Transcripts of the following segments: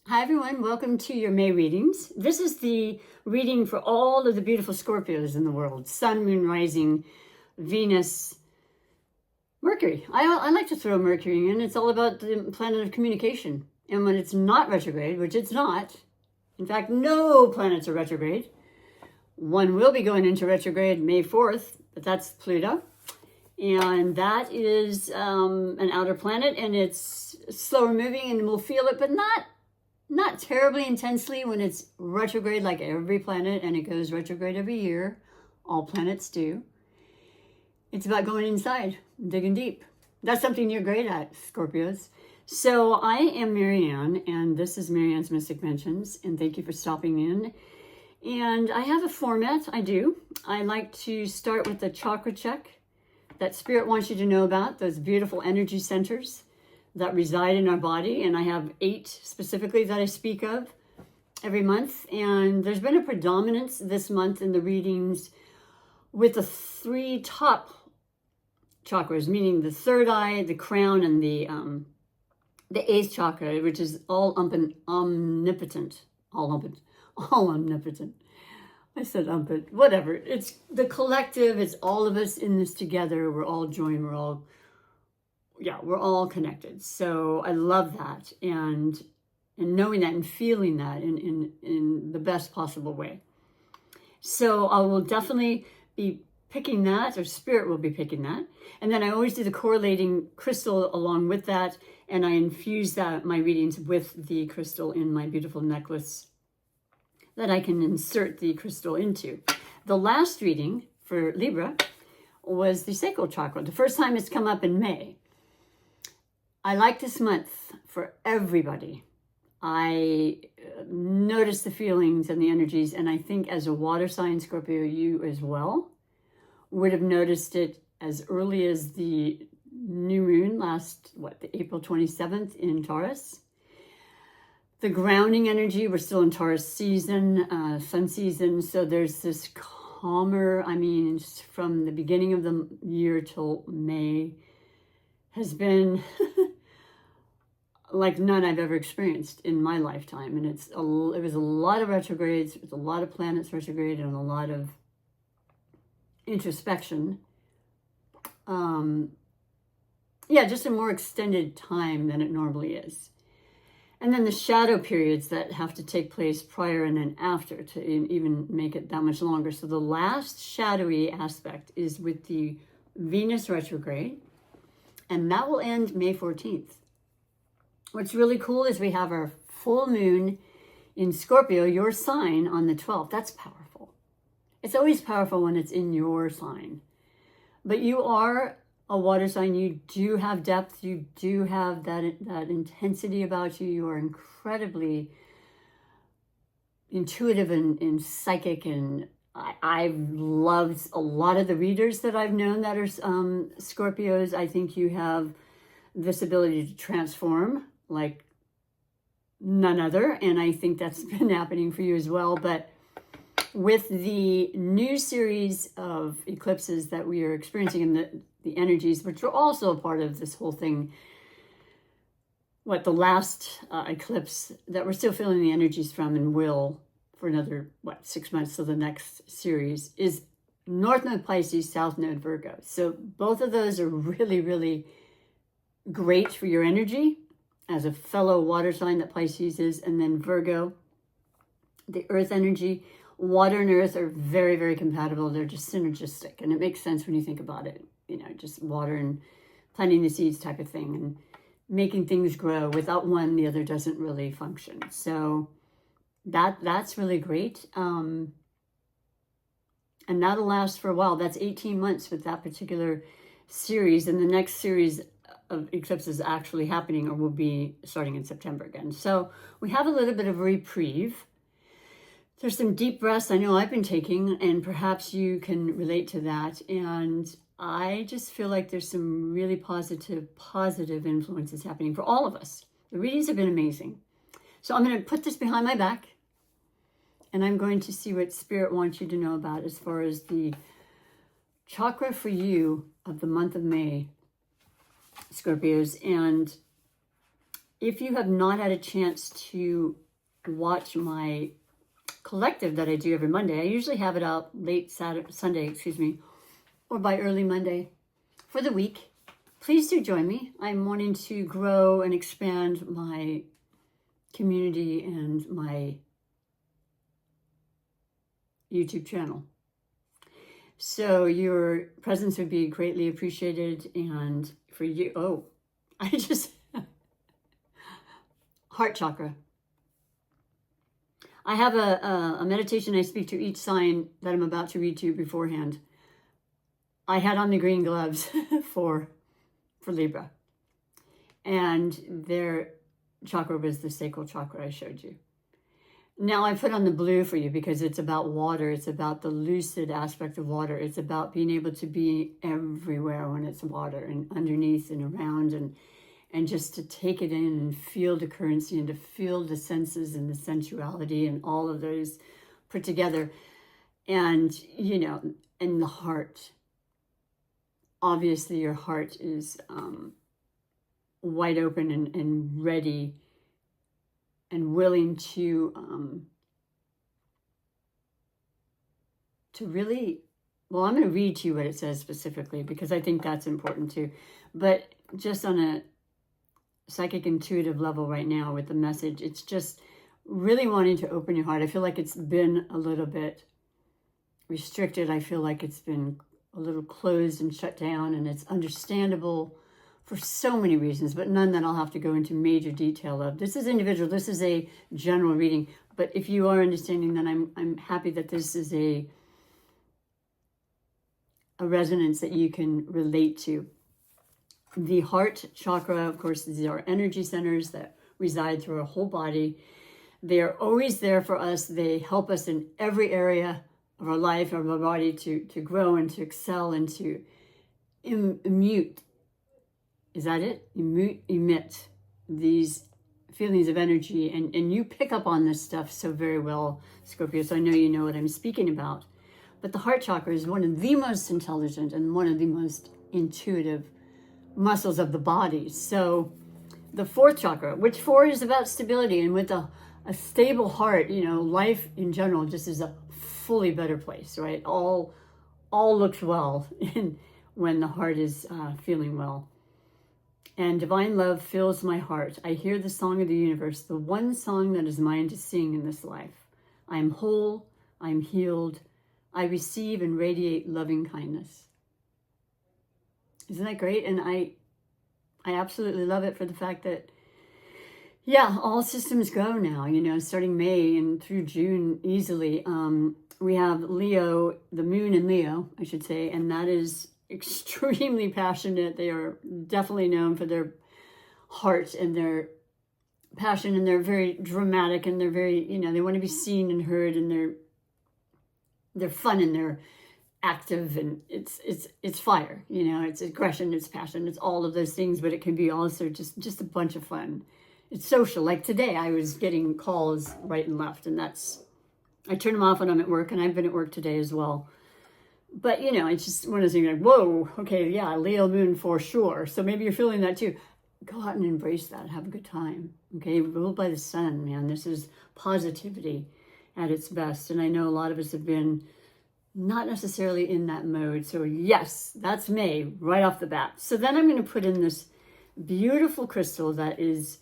Hi everyone, welcome to your May readings. This is the reading for all of the beautiful Scorpios in the world. Sun, Moon, Rising, Venus, Mercury. I like to throw Mercury in. It's all about the planet of communication. And when it's not retrograde, which it's not, in fact, no planets are retrograde. One will be going into retrograde May 4th, but that's Pluto. And that is an outer planet, and it's slower moving, and we'll feel it, but not terribly intensely when it's retrograde like every planet, and it goes retrograde every year. All planets do. It's about going inside, digging deep. That's something you're great at, Scorpios. So I am Marianne, and this is Marianne's Mystic Mentions, and thank you for stopping in. And I have a format, I do. I like to start with the chakra check that Spirit wants you to know about, those beautiful energy centers that reside in our body, and I have 8 specifically that I speak of every month. And there's been a predominance this month in the readings with the 3 top chakras, meaning the third eye, the crown, and the 8th chakra, which is all omnipotent. I said umpitent, whatever. It's the collective, it's all of us in this together. We're all joined, we're all connected. So I love that, and knowing that and feeling that in the best possible way. So I will definitely be picking that, or Spirit will be picking that. And then I always do the correlating crystal along with that, and I infuse my readings with the crystal in my beautiful necklace that I can insert the crystal into. The last reading for Libra was the sacral chakra. The first time it's come up in May. I like this month for everybody. I notice the feelings and the energies, and I think as a water sign, Scorpio, you as well would have noticed it as early as the new moon the April 27th in Taurus. The grounding energy, we're still in Taurus season, sun season, so there's this calmer, from the beginning of the year till May has been like none I've ever experienced in my lifetime. And it was a lot of retrogrades, it was a lot of planets retrograde, and a lot of introspection. Just a more extended time than it normally is. And then the shadow periods that have to take place prior and then after to even make it that much longer. So the last shadowy aspect is with the Venus retrograde, and that will end May 14th. What's really cool is we have our full moon in Scorpio, your sign, on the 12th. That's powerful. It's always powerful when it's in your sign. But you are a water sign. You do have depth. You do have that intensity about you. You are incredibly intuitive and psychic. And I've loved a lot of the readers that I've known that are Scorpios. I think you have this ability to transform like none other. And I think that's been happening for you as well. But with the new series of eclipses that we are experiencing in the energies, which are also a part of this whole thing, the last eclipse that we're still feeling the energies from and will for another, 6 months till the next series, is North Node Pisces, South Node Virgo. So both of those are really, really great for your energy as a fellow water sign that Pisces is. And then Virgo, the earth energy. Water and earth are very, very compatible. They're just synergistic, and it makes sense when you think about it. Just water and planting the seeds type of thing, and making things grow. Without one, the other doesn't really function. So that's really great. And that'll last for a while. That's 18 months with that particular series, and the next series of eclipses actually happening or will be starting in September again. So we have a little bit of a reprieve. There's some deep breaths I know I've been taking, and perhaps you can relate to that. And I just feel like there's some really positive influences happening for all of us. The readings have been amazing. So I'm going to put this behind my back, and I'm going to see what Spirit wants you to know about as far as the chakra for you of the month of May, Scorpios. And If you have not had a chance to watch my collective that I do every Monday, I usually have it out late Sunday, or by early Monday for the week. Please do join me. I'm wanting to grow and expand my community and my YouTube channel. So your presence would be greatly appreciated. And for you, heart chakra. I have a meditation I speak to each sign that I'm about to read to you beforehand. I had on the green gloves for Libra. And their chakra was the sacral chakra I showed you. Now I put on the blue for you because it's about water. It's about the lucid aspect of water. It's about being able to be everywhere when it's water and underneath and around and just to take it in and feel the currency and to feel the senses and the sensuality and all of those put together. And, and the heart. Obviously, your heart is wide open and ready and willing to really, well, I'm going to read to you what it says specifically because I think that's important too. But just on a psychic intuitive level right now with the message, it's just really wanting to open your heart. I feel like it's been a little bit restricted. I feel like it's been a little closed and shut down, and it's understandable for so many reasons, but none that I'll have to go into major detail of. This is individual. This is a general reading. But if you are understanding, then I'm happy that this is a resonance that you can relate to. The heart chakra, of course, these are energy centers that reside through our whole body. They are always there for us. They help us in every area of our life, of our body to grow and to excel and to emit. Is that it? Emit these feelings of energy. And you pick up on this stuff so very well, Scorpio, so I know you know what I'm speaking about. But the heart chakra is one of the most intelligent and one of the most intuitive muscles of the body. So the fourth chakra, which 4 is about stability, and with a stable heart, life in general just is a fully better place, right? All looks well when the heart is feeling well. And divine love fills my heart. I hear the song of the universe, the one song that is mine to sing in this life. I am whole, I am healed, I receive and radiate loving kindness. Isn't that great? And I absolutely love it for the fact that, all systems go now, starting May and through June easily. We have Leo, the moon in Leo, I should say, and that is extremely passionate. They are definitely known for their heart and their passion, and they're very dramatic, and they're very, they want to be seen and heard, and they're fun and they're active, and it's fire, it's aggression, it's passion, it's all of those things, but it can be also just a bunch of fun. It's social. Like today, I was getting calls right and left, and I turn them off when I'm at work, and I've been at work today as well. But, it's just one of those things like, whoa, okay, yeah, Leo moon for sure. So maybe you're feeling that too. Go out and embrace that. Have a good time. Okay, ruled by the sun, man. This is positivity at its best. And I know a lot of us have been not necessarily in that mode. So yes, that's May right off the bat. So then I'm going to put in this beautiful crystal that is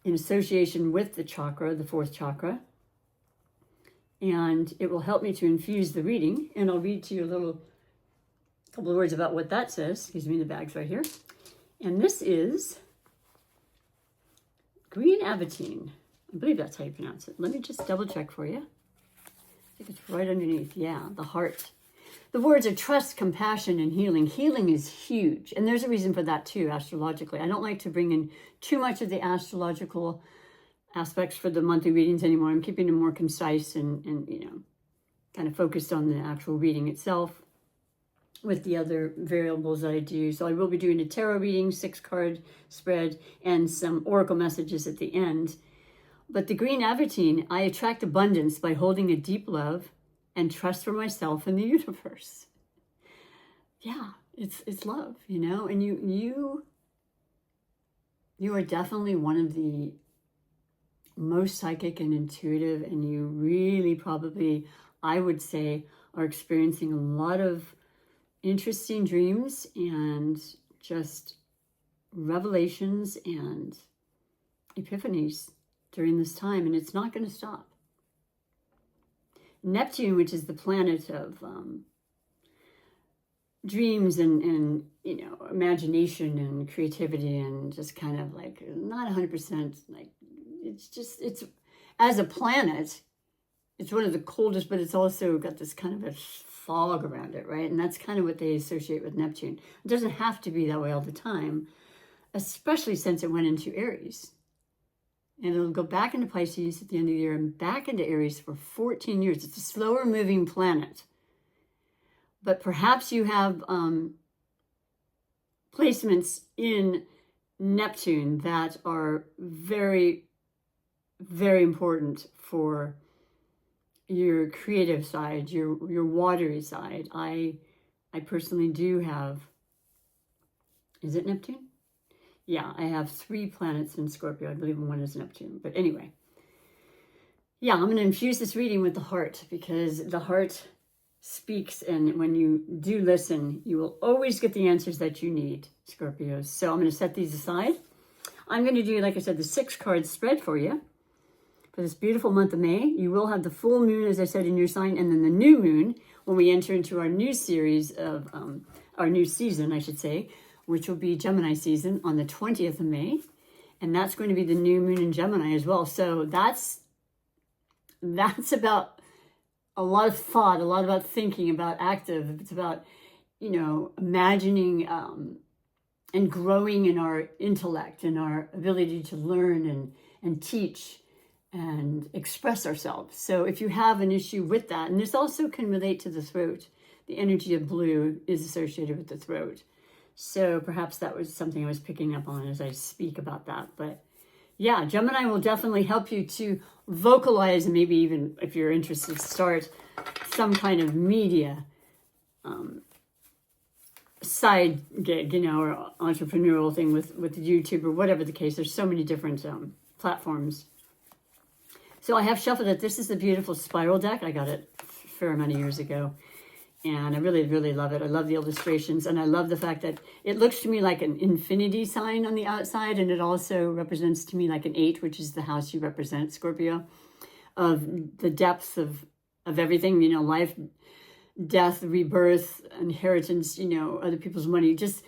in association with the chakra, the fourth chakra. And it will help me to infuse the reading. And I'll read to you a couple of words about what that says. Excuse me, the bag's right here. And this is green avatine. I believe that's how you pronounce it. Let me just double check for you. I think it's right underneath. Yeah, the heart. The words are trust, compassion, and healing. Healing is huge. And there's a reason for that too, astrologically. I don't like to bring in too much of the astrological aspects for the monthly readings anymore. I'm keeping them more concise and kind of focused on the actual reading itself with the other variables that I do. So I will be doing a tarot reading, 6-card spread, and some oracle messages at the end. But the green avatine, I attract abundance by holding a deep love and trust for myself and the universe. Yeah, it's love, and you You are definitely one of the most psychic and intuitive, and you really probably, I would say, are experiencing a lot of interesting dreams and just revelations and epiphanies during this time, and it's not going to stop. Neptune, which is the planet of dreams and imagination and creativity, and just kind of like not 100% like, it's as a planet, it's one of the coldest, but it's also got this kind of a fog around it, right? And that's kind of what they associate with Neptune. It doesn't have to be that way all the time, especially since it went into Aries. And it'll go back into Pisces at the end of the year and back into Aries for 14 years. It's a slower moving planet. But perhaps you have placements in Neptune that are very, very important for your creative side, your watery side. I personally do have, is it Neptune? Yeah, I have 3 planets in Scorpio. I believe one is Neptune. But anyway, yeah, I'm going to infuse this reading with the heart, because the heart speaks, and when you do listen, you will always get the answers that you need, Scorpios. So I'm going to set these aside. I'm going to do, like I said, the 6-card spread for you for this beautiful month of May. You will have the full moon, as I said, in your sign, and then the new moon when we enter into our new series of, our new season, I should say, which will be Gemini season on the 20th of May. And that's going to be the new moon in Gemini as well. So that's about a lot of thought, a lot about thinking, about active. It's about, imagining and growing in our intellect and our ability to learn and teach and express ourselves. So if you have an issue with that, and this also can relate to the throat, the energy of blue is associated with the throat. So perhaps that was something I was picking up on as I speak about that. But yeah, Gemini will definitely help you to vocalize, and maybe even if you're interested, start some kind of media side gig, or entrepreneurial thing with YouTube or whatever the case. There's so many different platforms. So I have shuffled it. This is the beautiful spiral deck. I got it a fair amount of years ago. And I really, really love it. I love the illustrations. And I love the fact that it looks to me like an infinity sign on the outside. And it also represents to me like an 8, which is the house you represent, Scorpio, of the depths of everything, life, death, rebirth, inheritance, other people's money, just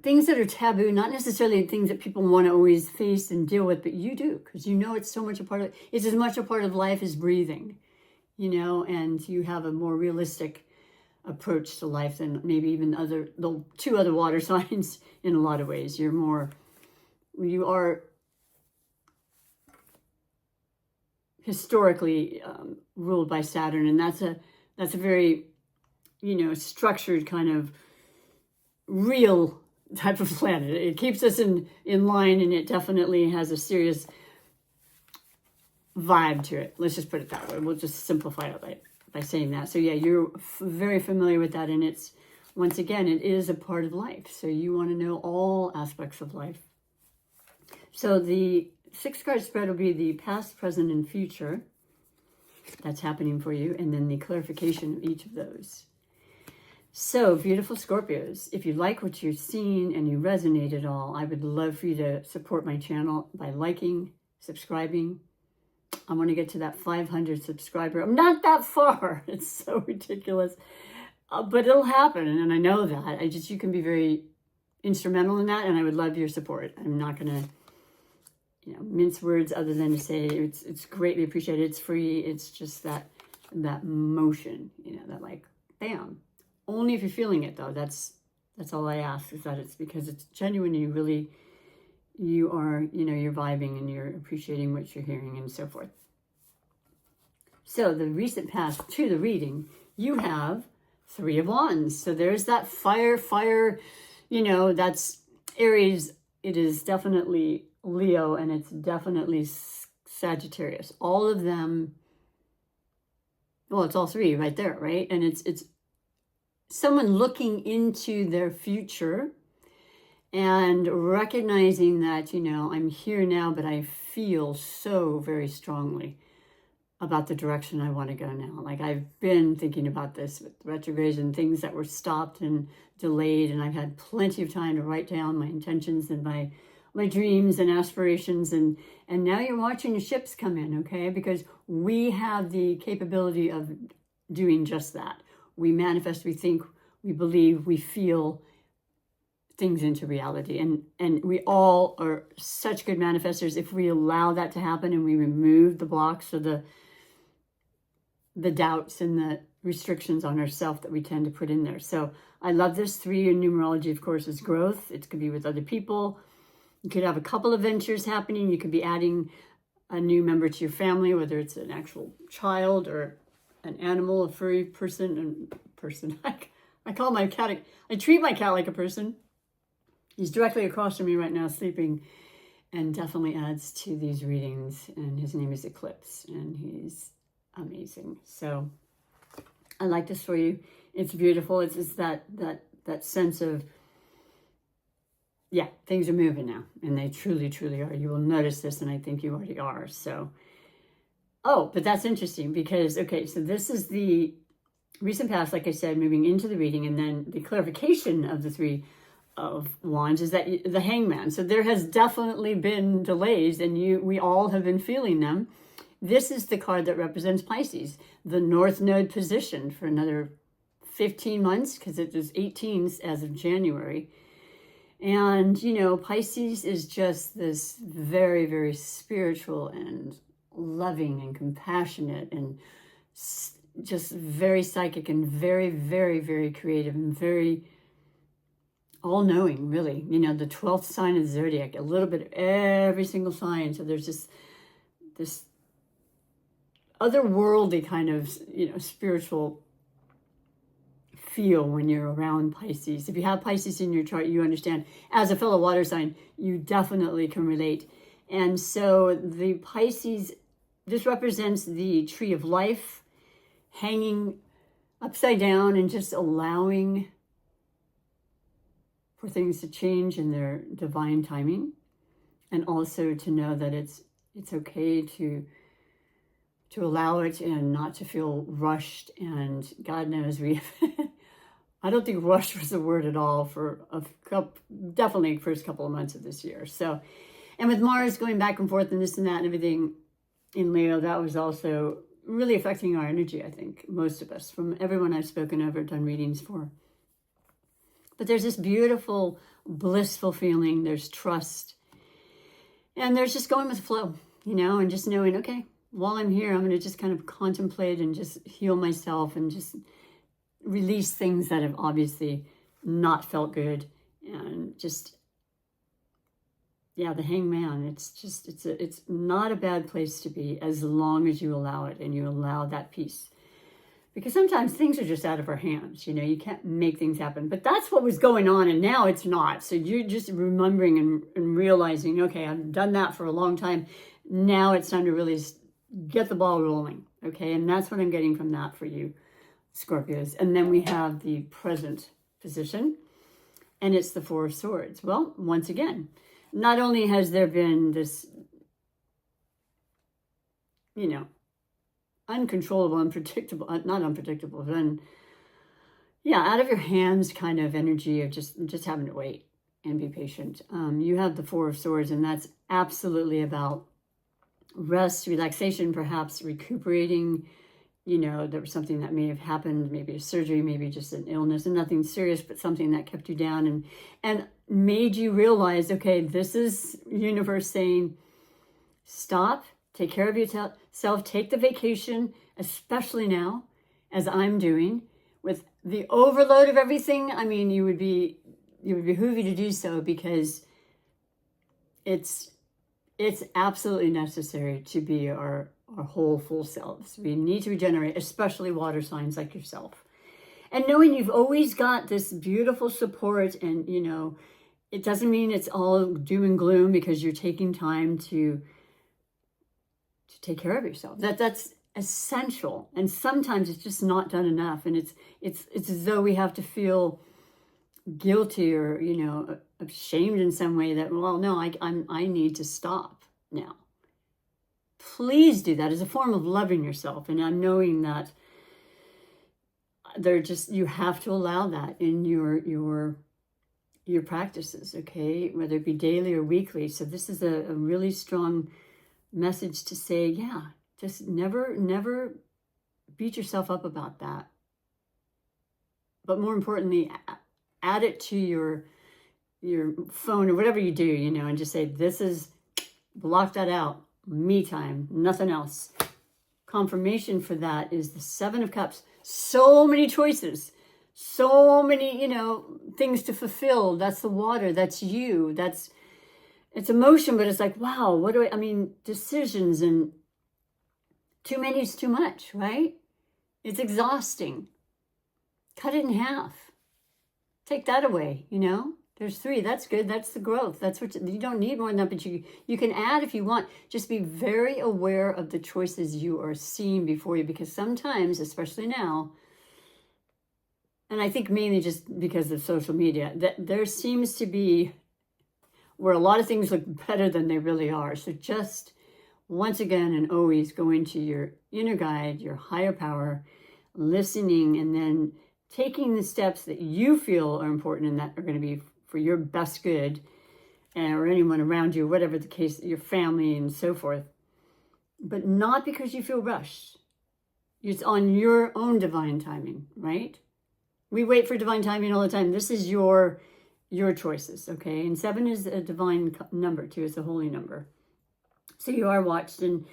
things that are taboo, not necessarily things that people want to always face and deal with, but you do, because it's so much a part of, it's as much a part of life as breathing, and you have a more realistic approach to life than maybe even the 2 other water signs in a lot of ways. You are historically ruled by Saturn, and that's a very structured kind of real type of planet. It keeps us in line, and it definitely has a serious vibe to it. Let's just put it that way. We'll just simplify it by saying that. So yeah, you're very familiar with that, and it's, once again, it is a part of life. So you want to know all aspects of life. So the 6-card spread will be the past, present, and future that's happening for you, and then the clarification of each of those. So, beautiful Scorpios, if you like what you've seen and you resonate at all, I would love for you to support my channel by liking, subscribing. I want to get to that 500 subscriber. I'm not that far. It's so ridiculous. But it'll happen, and I know that. You can be very instrumental in that, and I would love your support. I'm not going to mince words other than to say it's greatly appreciated. It's free. It's just that motion, that like, bam. Only if you're feeling it, though. That's all I ask, is that it's because it's genuine. You are, you're vibing and you're appreciating what you're hearing and so forth. So the recent past to the reading, you have 3 of Wands. So there's that fire, that's Aries. It is definitely Leo, and it's definitely Sagittarius. All of them, well, it's all 3 right there, right? And it's someone looking into their future and recognizing that, you know, I'm here now, but I feel so very strongly about the direction I want to go now. Like, I've been thinking about this with retrogrades and things that were stopped and delayed, and I've had plenty of time to write down my intentions and my dreams and aspirations, and now you're watching the ships come in, okay? Because we have the capability of doing just that. We manifest, we think, we believe, we feel things into reality, and we all are such good manifestors if we allow that to happen and we remove the blocks or the doubts and the restrictions on ourselves that we tend to put in there. So I love this. 3 in numerology, of course, is growth. It could be with other people. You could have a couple of ventures happening. You could be adding a new member to your family, whether it's an actual child or an animal, a furry person. I call my cat, I treat my cat like a person. He's directly across from me right now, sleeping, and definitely adds to these readings. And his name is Eclipse, and he's amazing. So I like this for you. It's beautiful. It's that sense of, yeah, things are moving now, and they truly, truly are. You will notice this, and I think you already are. So, oh, but that's interesting because, okay, so this is the recent past, like I said, moving into the reading, and then the clarification of the 3 of Wands is that the Hangman. So there has definitely been delays, and we all have been feeling them. This is the card that represents Pisces, the North Node position for another 15 months, because it was 18 as of January. And, you know, Pisces is just this very, very spiritual and loving and compassionate and just very psychic and very, very, very creative and very all-knowing, really. You know, the 12th sign of the zodiac, a little bit of every single sign. So there's just this otherworldly kind of, you know, spiritual feel when you're around Pisces. If you have Pisces in your chart, you understand. As a fellow water sign, you definitely can relate. And so the Pisces, this represents the tree of life hanging upside down and just allowing for things to change in their divine timing, and also to know that it's okay to allow it and not to feel rushed. And God knows I don't think rush was a word at all for definitely first couple of months of this year. So, and with Mars going back and forth and this and that and everything in Leo, that was also really affecting our energy, I think, most of us, from everyone I've spoken over, done readings for. But there's this beautiful, blissful feeling. There's trust. And there's just going with the flow, you know, and just knowing, okay, while I'm here, I'm going to just kind of contemplate and just heal myself and just release things that have obviously not felt good. And just, yeah, the Hangman, it's not a bad place to be as long as you allow it and you allow that peace. Because sometimes things are just out of our hands, you know, you can't make things happen. But that's what was going on, and now it's not. So you're just remembering and realizing, okay, I've done that for a long time. Now it's time to really get the ball rolling, okay? And that's what I'm getting from that for you, Scorpios. And then we have the present position, and it's the 4 of Swords. Well, once again, not only has there been this, you know, uncontrollable, unpredictable, not unpredictable, then, yeah, out of your hands kind of energy of just having to wait and be patient. You have the 4 of Swords, and that's absolutely about rest, relaxation, perhaps recuperating. You know, there was something that may have happened, maybe a surgery, maybe just an illness, and nothing serious, but something that kept you down and made you realize, okay, this is universe saying, stop, take care of yourself, take the vacation, especially now, as I'm doing, with the overload of everything. I mean, it would behoove you to do so, because it's absolutely necessary to be our whole full selves. We need to regenerate, especially water signs like yourself. And knowing you've always got this beautiful support, and, you know, it doesn't mean it's all doom and gloom, because you're taking time to take care of yourself. That's essential. And sometimes it's just not done enough. And it's as though we have to feel guilty or, ashamed in some way that, well, no, I need to stop now. Please do that as a form of loving yourself. And I'm knowing that you have to allow that in your practices, okay? Whether it be daily or weekly. So this is a really strong message to say, yeah, just never beat yourself up about that. But more importantly, add it to your phone or whatever you do, and just say, block that out, me time, nothing else. Confirmation for that is the Seven of Cups. So many choices, so many, things to fulfill. That's the water, that's you, it's emotion, but it's like, wow, decisions, and too many is too much, right? It's exhausting. Cut it in half. Take that away, There's 3. That's good. That's the growth. That's what you don't need more than that, but you can add if you want. Just be very aware of the choices you are seeing before you, because sometimes, especially now, and I think mainly just because of social media, that there seems to be where a lot of things look better than they really are. So just once again and always go into your inner guide, your higher power, listening, and then taking the steps that you feel are important and that are going to be for your best good, or anyone around you, whatever the case, your family and so forth. But not because you feel rushed. It's on your own divine timing, right? We wait for divine timing all the time. This is your choices, okay? And 7 is a divine number too. It's a holy number. So you are watched and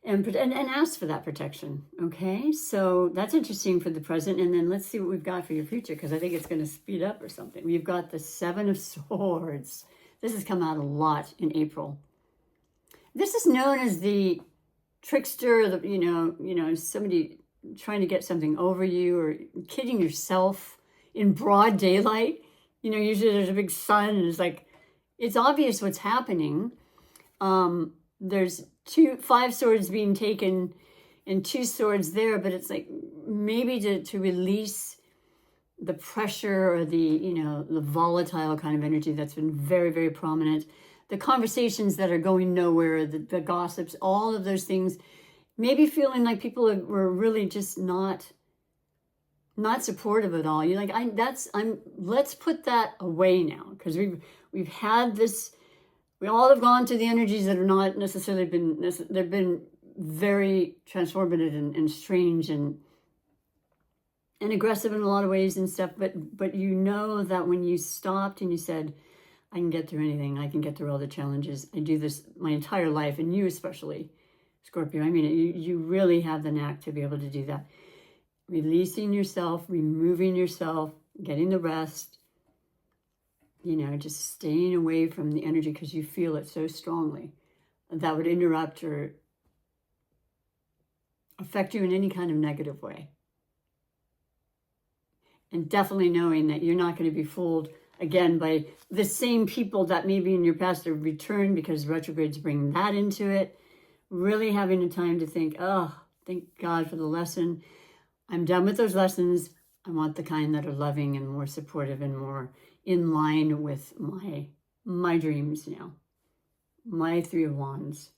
ask for that protection, okay? So that's interesting for the present. And then let's see what we've got for your future, because I think it's going to speed up or something. We've got the 7 of Swords. This has come out a lot in April. This is known as the trickster, somebody trying to get something over you, or kidding yourself in broad daylight. Usually there's a big sun and it's obvious what's happening. There's 5 swords being taken and 2 swords there, but it's like maybe to release the pressure or the volatile kind of energy that's been very, very prominent. The conversations that are going nowhere, the gossips, all of those things, maybe feeling like people were really just not supportive at all. You're like, let's put that away now, because we've had this. We all have gone through the energies that have not necessarily they've been very transformative and strange and aggressive in a lot of ways and stuff. But that when you stopped and you said, I can get through anything. I can get through all the challenges. I do this my entire life, and you especially, Scorpio. You really have the knack to be able to do that. Releasing yourself, removing yourself, getting the rest. Just staying away from the energy because you feel it so strongly that would interrupt or affect you in any kind of negative way. And definitely knowing that you're not going to be fooled again by the same people that maybe in your past have returned, because retrogrades bring that into it. Really having the time to think, oh, thank God for the lesson. I'm done with those lessons. I want the kind that are loving and more supportive and more in line with my dreams now, my 3 of Wands.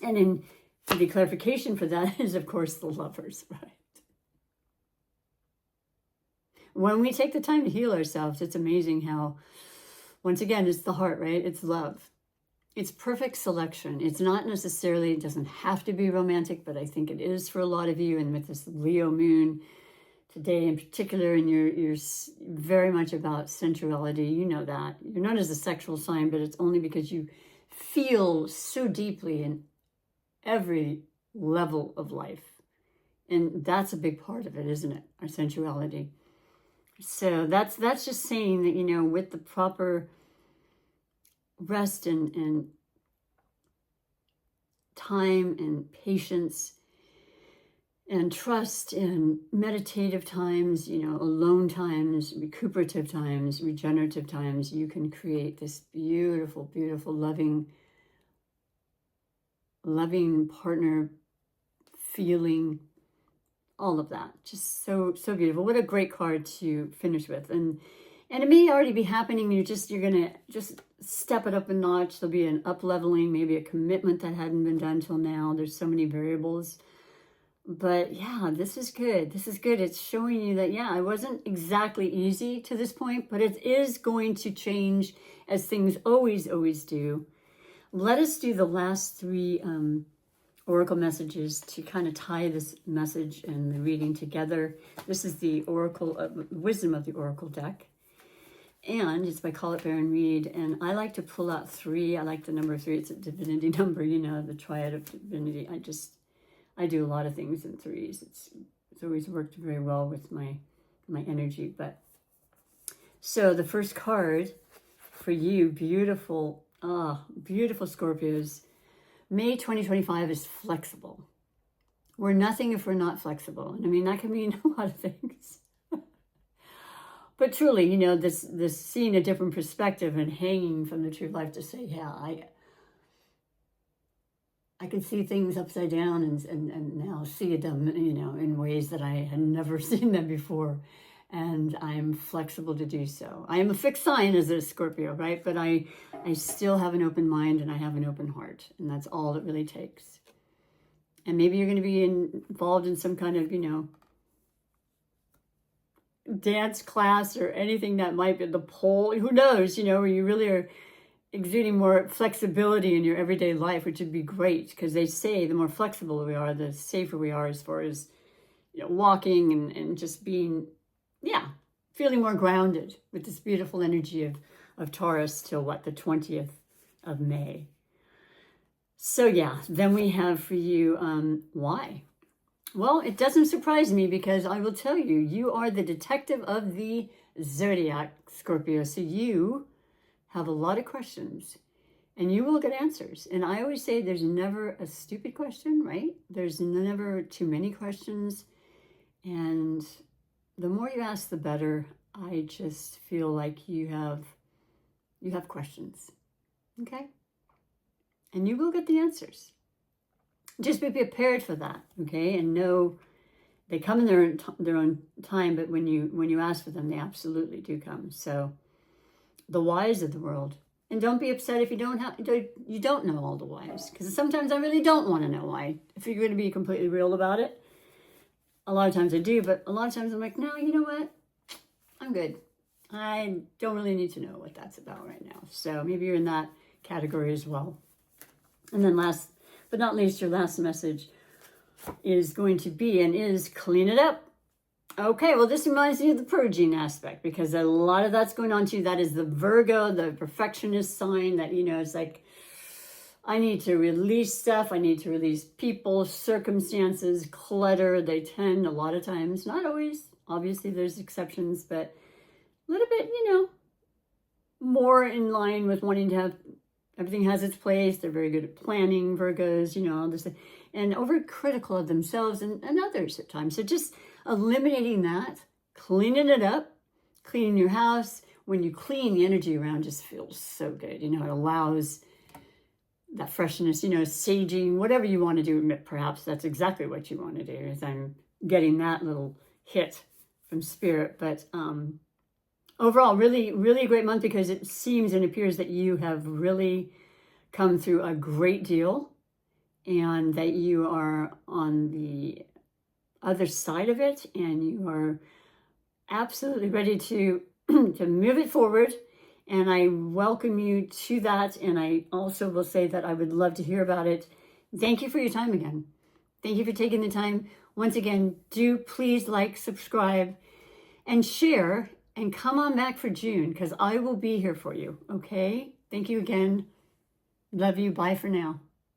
And in the clarification for that is, of course, the Lovers, right? When we take the time to heal ourselves, it's amazing how, once again, it's the heart, right? It's love. It's perfect selection. It's not necessarily, it doesn't have to be romantic, but I think it is for a lot of you. And with this Leo moon today in particular, and you're very much about sensuality, you know that. You're not as a sexual sign, but it's only because you feel so deeply in every level of life. And that's a big part of it, isn't it? Our sensuality. So that's just saying that, with the proper rest and time and patience and trust and meditative times, alone times, recuperative times, regenerative times, you can create this beautiful, beautiful, loving partner feeling, all of that. Just so beautiful. What a great card to finish with. And And it may already be happening. You're going to just step it up a notch. There'll be an up leveling, maybe a commitment that hadn't been done till now. There's so many variables. But yeah, this is good. This is good. It's showing you that, yeah, it wasn't exactly easy to this point, but it is going to change as things always, always do. Let us do the last three oracle messages to kind of tie this message and the reading together. This is the Oracle of Wisdom of the Oracle deck. And it's by Call It Baron Reed. And I like to pull out three. I like the number three. It's a divinity number, you know, the triad of divinity. I do a lot of things in threes. It's always worked very well with my energy. But so the first card for you, beautiful Scorpios, May 2025 is flexible. We're nothing if we're not flexible. And I mean, that can mean a lot of things. But truly, you know, this seeing a different perspective and hanging from the true life to say, yeah, I can see things upside down and now see them, you know, in ways that I had never seen them before. And I'm flexible to do so. I am a fixed sign as a Scorpio, right? But I still have an open mind and I have an open heart. And that's all it really takes. And maybe you're going to be involved in some kind of, you know, dance class or anything that might be the pole. Who knows, you know, where you really are exuding more flexibility in your everyday life, which would be great, because they say the more flexible we are, the safer we are as far as, you know, walking and just being, yeah, feeling more grounded with this beautiful energy of Taurus till what, the 20th of May. So yeah, then we have for you, why? Well, it doesn't surprise me because I will tell you, you are the detective of the zodiac, Scorpio. So you have a lot of questions and you will get answers. And I always say there's never a stupid question, right? There's never too many questions. And the more you ask, the better. I just feel like you have questions, okay? And you will get the answers. Just be prepared for that, okay? And know they come in their own time, but when you ask for them, they absolutely do come. So the whys of the world. And don't be upset if you don't know all the whys, because sometimes I really don't want to know why. If you're going to be completely real about it, a lot of times I do, but a lot of times I'm like, no, you know what? I'm good. I don't really need to know what that's about right now. So maybe you're in that category as well. And then last but not least, your last message is going to be and is clean it up. Okay, well, this reminds me of the purging aspect because a lot of that's going on too. That is the Virgo, the perfectionist sign that, you know, it's like, I need to release stuff. I need to release people, circumstances, clutter. They tend a lot of times, not always, obviously there's exceptions, but a little bit, you know, more in line with wanting to have everything has its place. They're very good at planning, Virgos, you know, all this, and overcritical of themselves and others at times. So just eliminating that, cleaning it up, cleaning your house. When you clean, the energy around just feels so good. You know, it allows that freshness, you know, saging, whatever you want to do. Perhaps that's exactly what you want to do, as I'm getting that little hit from spirit. But overall, really, really a great month because it seems and appears that you have really come through a great deal and that you are on the other side of it and you are absolutely ready to to move it forward. And I welcome you to that. And I also will say that I would love to hear about it. Thank you for your time again. Thank you for taking the time. Once again, do please like, subscribe, and share. And come on back for June because I will be here for you, okay? Thank you again. Love you. Bye for now.